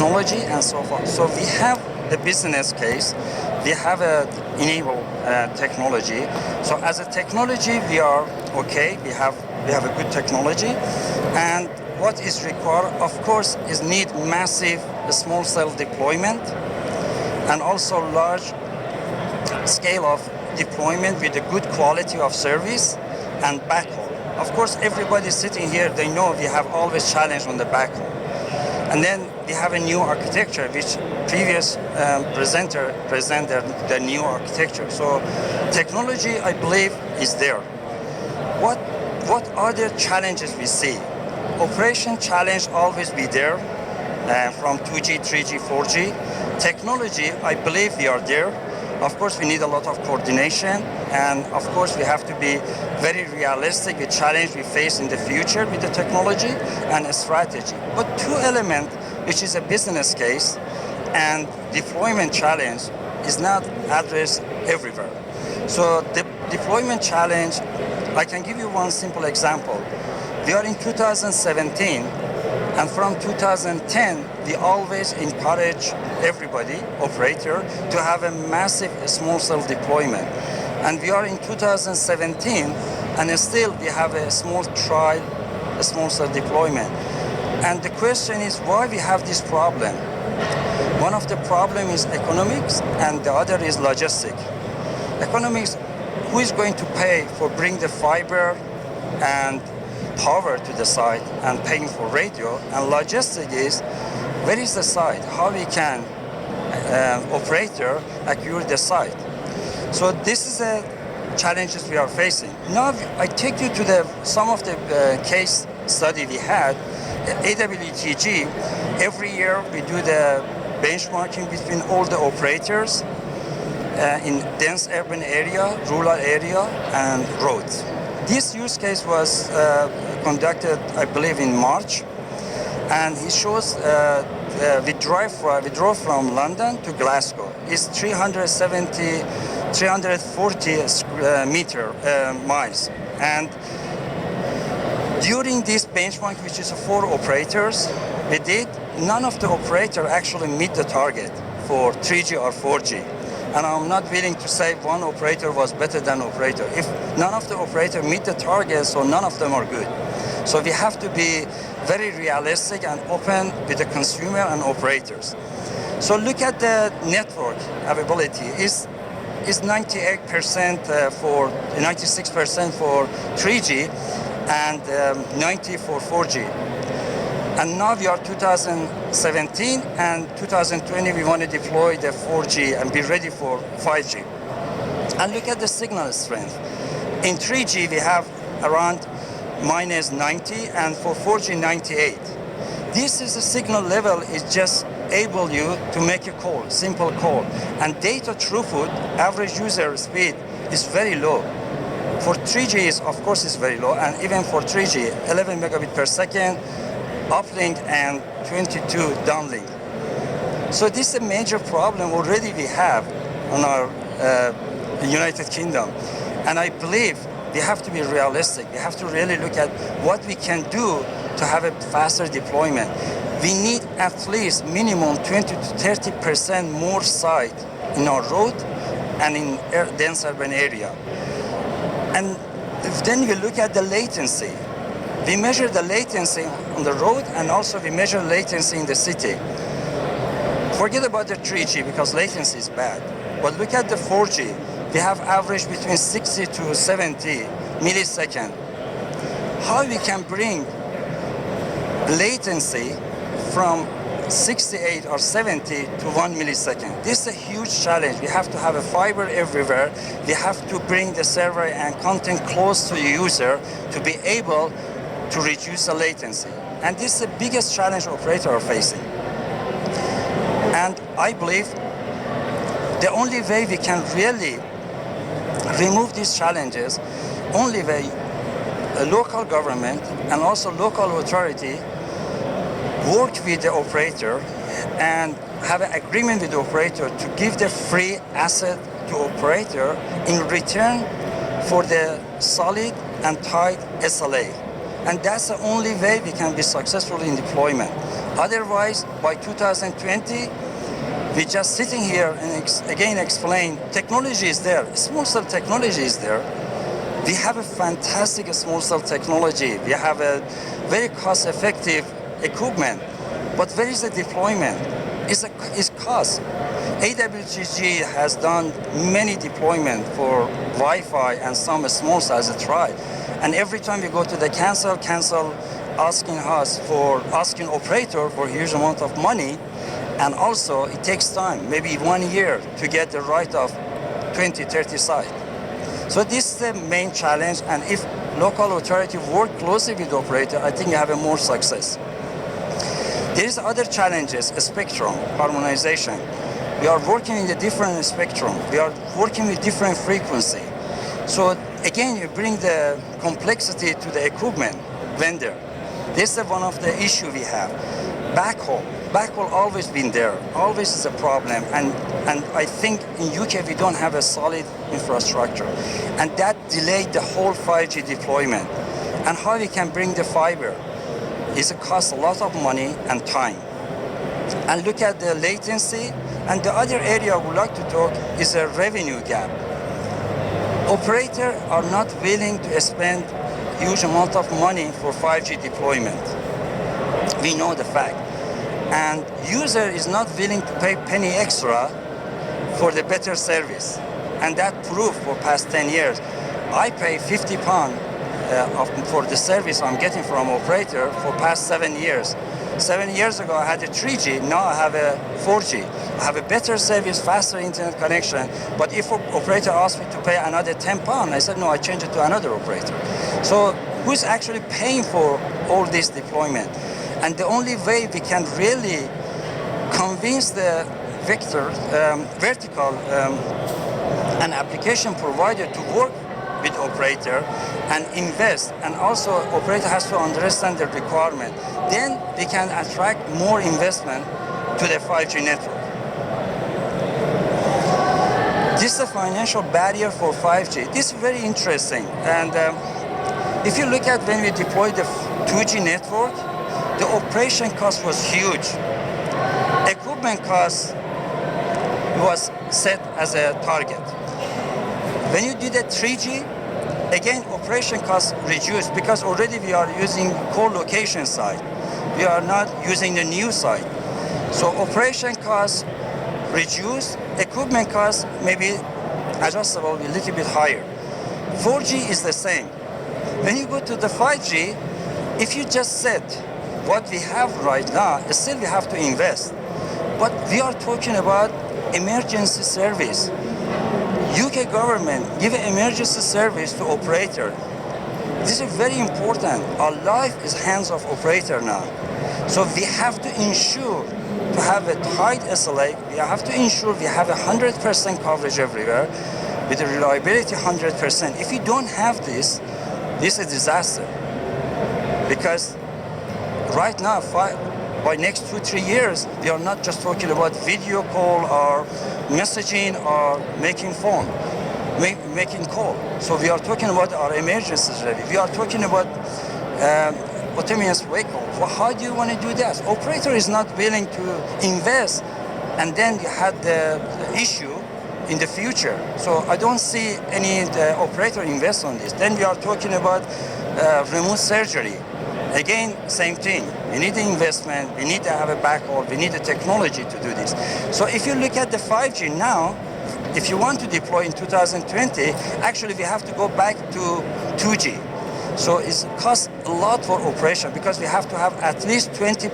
technology and so forth. So we have the business case, we have a enable technology. So as a technology, we are okay. We have a good technology, and what is required, of course, is need massive small cell deployment, and also large scale of deployment with a good quality of service and backhaul. Of course, everybody sitting here, they know we have always challenge on the backhaul. And then we have a new architecture, which previous presenter presented the new architecture. So technology, I believe, is there. What are the challenges we see? Operation challenge always be there, from 2G, 3G, 4G. Technology, I believe we are there. Of course, we need a lot of coordination, and of course, we have to be very realistic with challenge we face in the future with the technology and a strategy. But two elements, which is a business case and deployment challenge, is not addressed everywhere. So the deployment challenge, I can give you one simple example. We are in 2017, and from 2010, we always encourage everybody, operator, to have a massive small cell deployment. And we are in 2017, and still we have a small trial, a small cell deployment. And the question is why we have this problem. One of the problem is economics, and the other is logistic. Economics, who is going to pay for bring the fiber and power to the site and paying for radio? And logistic is, where is the site? How we can operator acquire the site? So this is the challenges we are facing. Now I take you to some of the case study we had. AWTG, every year we do the benchmarking between all the operators in dense urban area, rural area, and roads. This use case was conducted, I believe, in March, and it shows we drove from London to Glasgow. It's 340 miles, and during this benchmark, which is 4 operators, we did, none of the operator actually meet the target for 3G or 4G. And I'm not willing to say one operator was better than operator. If none of the operator meet the target, so none of them are good. So we have to be very realistic and open with the consumer and operators. So look at the network availability. Is 98% for 96% for 3G and 90 for 4G. And now we are 2017, and 2020 we want to deploy the 4G and be ready for 5G. And look at the signal strength. In 3G we have around minus 90, and for 4G 98. This is the signal level is just able you to make a call, simple call. And data throughput, average user speed is very low. For 3G is, of course, is very low, and even for 3G, 11 megabit per second, uplink and 22 downlink. So this is a major problem already we have on our United Kingdom. And I believe we have to be realistic. We have to really look at what we can do to have a faster deployment. We need at least minimum 20 to 30% more site in our road and in dense urban area. And then we look at the latency. We measure the latency on the road, and also we measure latency in the city. Forget about the 3G because latency is bad. But look at the 4G. We have average between 60 to 70 millisecond. How we can bring latency from 68 or 70 to 1 millisecond. This is a huge challenge. We have to have a fiber everywhere. We have to bring the server and content close to the user to be able to reduce the latency. And this is the biggest challenge operators are facing. And I believe the only way we can really remove these challenges, only way a local government and also local authority work with the operator and have an agreement with the operator to give the free asset to operator in return for the solid and tight SLA. And that's the only way we can be successful in deployment. Otherwise, by 2020, we're just sitting here and again explain technology is there, small cell technology is there. We have a fantastic small cell technology. We have a very cost-effective equipment, but where is the deployment? It's cost. AWTG has done many deployment for Wi-Fi and some small cell as a try, and every time we go to the cancel, asking operator for a huge amount of money, and also it takes time, maybe 1 year to get the right of 20, 30 sites. So this is the main challenge, and if local authority work closely with the operator, I think you have a more success. There is other challenges, spectrum, harmonization. We are working in a different spectrum. We are working with different frequency. So again, you bring the complexity to the equipment vendor. This is one of the issue we have. Backhaul always been there, always is a problem, and I think in UK we don't have a solid infrastructure, and that delayed the whole 5G deployment. And how we can bring the fiber is it costs a lot of money and time. And look at the latency, and the other area I would like to talk is a revenue gap. Operators are not willing to spend huge amount of money for 5G deployment. We know the fact. And user is not willing to pay penny extra for the better service. And that proved for past 10 years. I pay £50 for the service I'm getting from operator for past 7 years. 7 years ago I had a 3G, now I have a 4G. I have a better service, faster internet connection, but if an operator asked me to pay another £10, I said no, I change it to another operator. So who's actually paying for all this deployment? And the only way we can really convince the vertical and application provider to work with operator and invest, and also operator has to understand the requirement, then we can attract more investment to the 5G network. This is a financial barrier for 5G. This is very interesting. And if you look at when we deployed the 2G network, the operation cost was huge. Equipment cost was set as a target. When you did a 3G, again, operation costs reduced because already we are using co-location site. We are not using the new site. So operation costs reduced, equipment costs maybe adjustable a little bit higher. 4G is the same. When you go to the 5G, if you just set what we have right now, still we have to invest. But we are talking about emergency service. UK government give an emergency service to operator. This is very important. Our life is hands of operator now. So we have to ensure to have a tight SLA. We have to ensure we have 100% coverage everywhere with the reliability 100%. If you don't have this, this is a disaster. Because right now, by next 2-3 years, we are not just talking about video call or messaging or making phone, making call. So we are talking about our emergencies ready. We are talking about autonomous vehicle. Well, how do you want to do that? Operator is not willing to invest, and then you had the issue in the future. So I don't see any operator invest on this. Then we are talking about remote surgery. Again, same thing. We need the investment, we need to have a backhaul, we need the technology to do this. So if you look at the 5G now, if you want to deploy in 2020, actually we have to go back to 2G. So it costs a lot for operation because we have to have at least 20%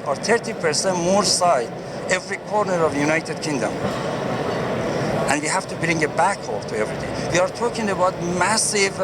or 30% more site every corner of the United Kingdom. And we have to bring a backhaul to everything. We are talking about massive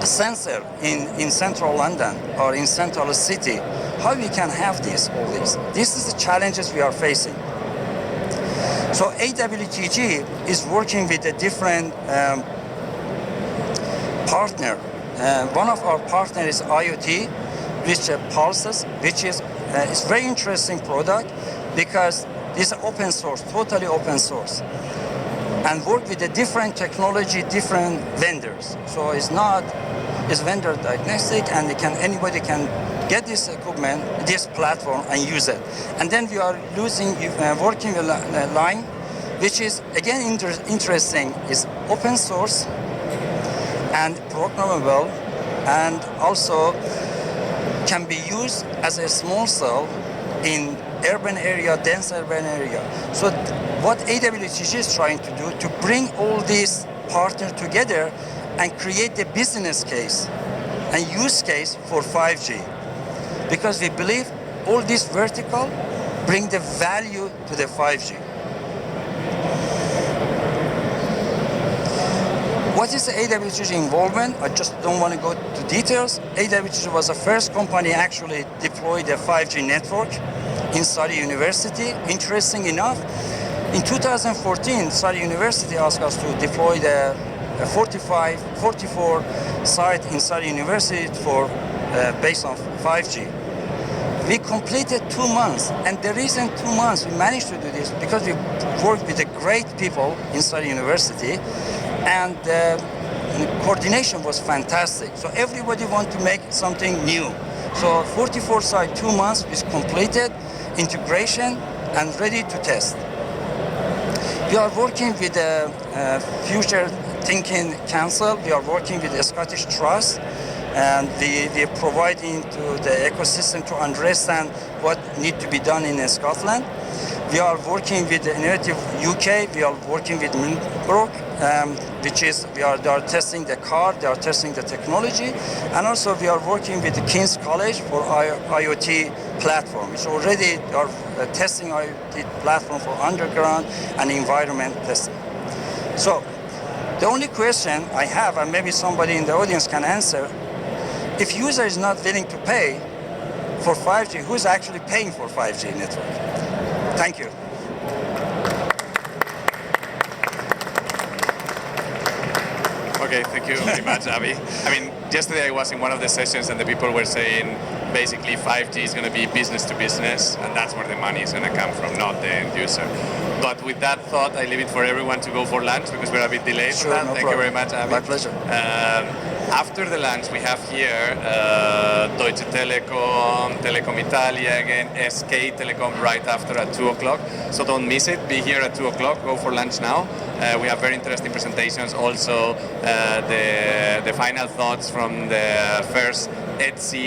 sensor in central London or in central city. How we can have all this? This is the challenges we are facing. So AWTG is working with a different partner. One of our partners is IoT, which Pulses, which is it's very interesting product because it's open source, totally open source, and work with a different technology, different vendors. So it's vendor diagnostic, and anybody can get this equipment, this platform, and use it. And then we are working with Line, which is again interesting. Is open source and programmable, and also can be used as a small cell in urban area, dense urban area. So what AWTG is trying to do to bring all these partners together and create a business case and use case for 5G. Because we believe all this vertical bring the value to the 5G. What is the AWTG involvement? I just don't want to go to details. AWTG was the first company actually deployed a 5G network in Saudi University. Interesting enough, in 2014, Saudi University asked us to deploy the 44 site in Saudi University for based on 5G. We completed 2 months, and the reason 2 months we managed to do this because we worked with the great people in Saudi University, and the coordination was fantastic. So everybody wanted to make something new. So 44 site, 2 months is completed, integration, and ready to test. We are working with the Future Thinking Council. We are working with the Scottish Trust, and we are providing to the ecosystem to understand what needs to be done in Scotland. We are working with the Innovative UK. We are working with Millbrook, which is they are testing the car, they are testing the technology, and also we are working with the King's College for IoT platform. It's already they are testing IoT platform for underground and environment testing. So the only question I have, and maybe somebody in the audience can answer, if user is not willing to pay for 5G, who's actually paying for 5G network? Thank you. Okay, thank you very much, Avi. I mean, yesterday I was in one of the sessions and the people were saying basically 5G is going to be business to business, and that's where the money is going to come from, not the end user. But with that thought, I leave it for everyone to go for lunch because we're a bit delayed. Sure, for that. No Thank problem. you very much, Avi. My pleasure. After the lunch, we have here Deutsche Telekom, Telecom Italia again, SK Telecom right after at 2 o'clock. So don't miss it. Be here at 2 o'clock. Go for lunch now. We have very interesting presentations. Also, the final thoughts from the first ETSI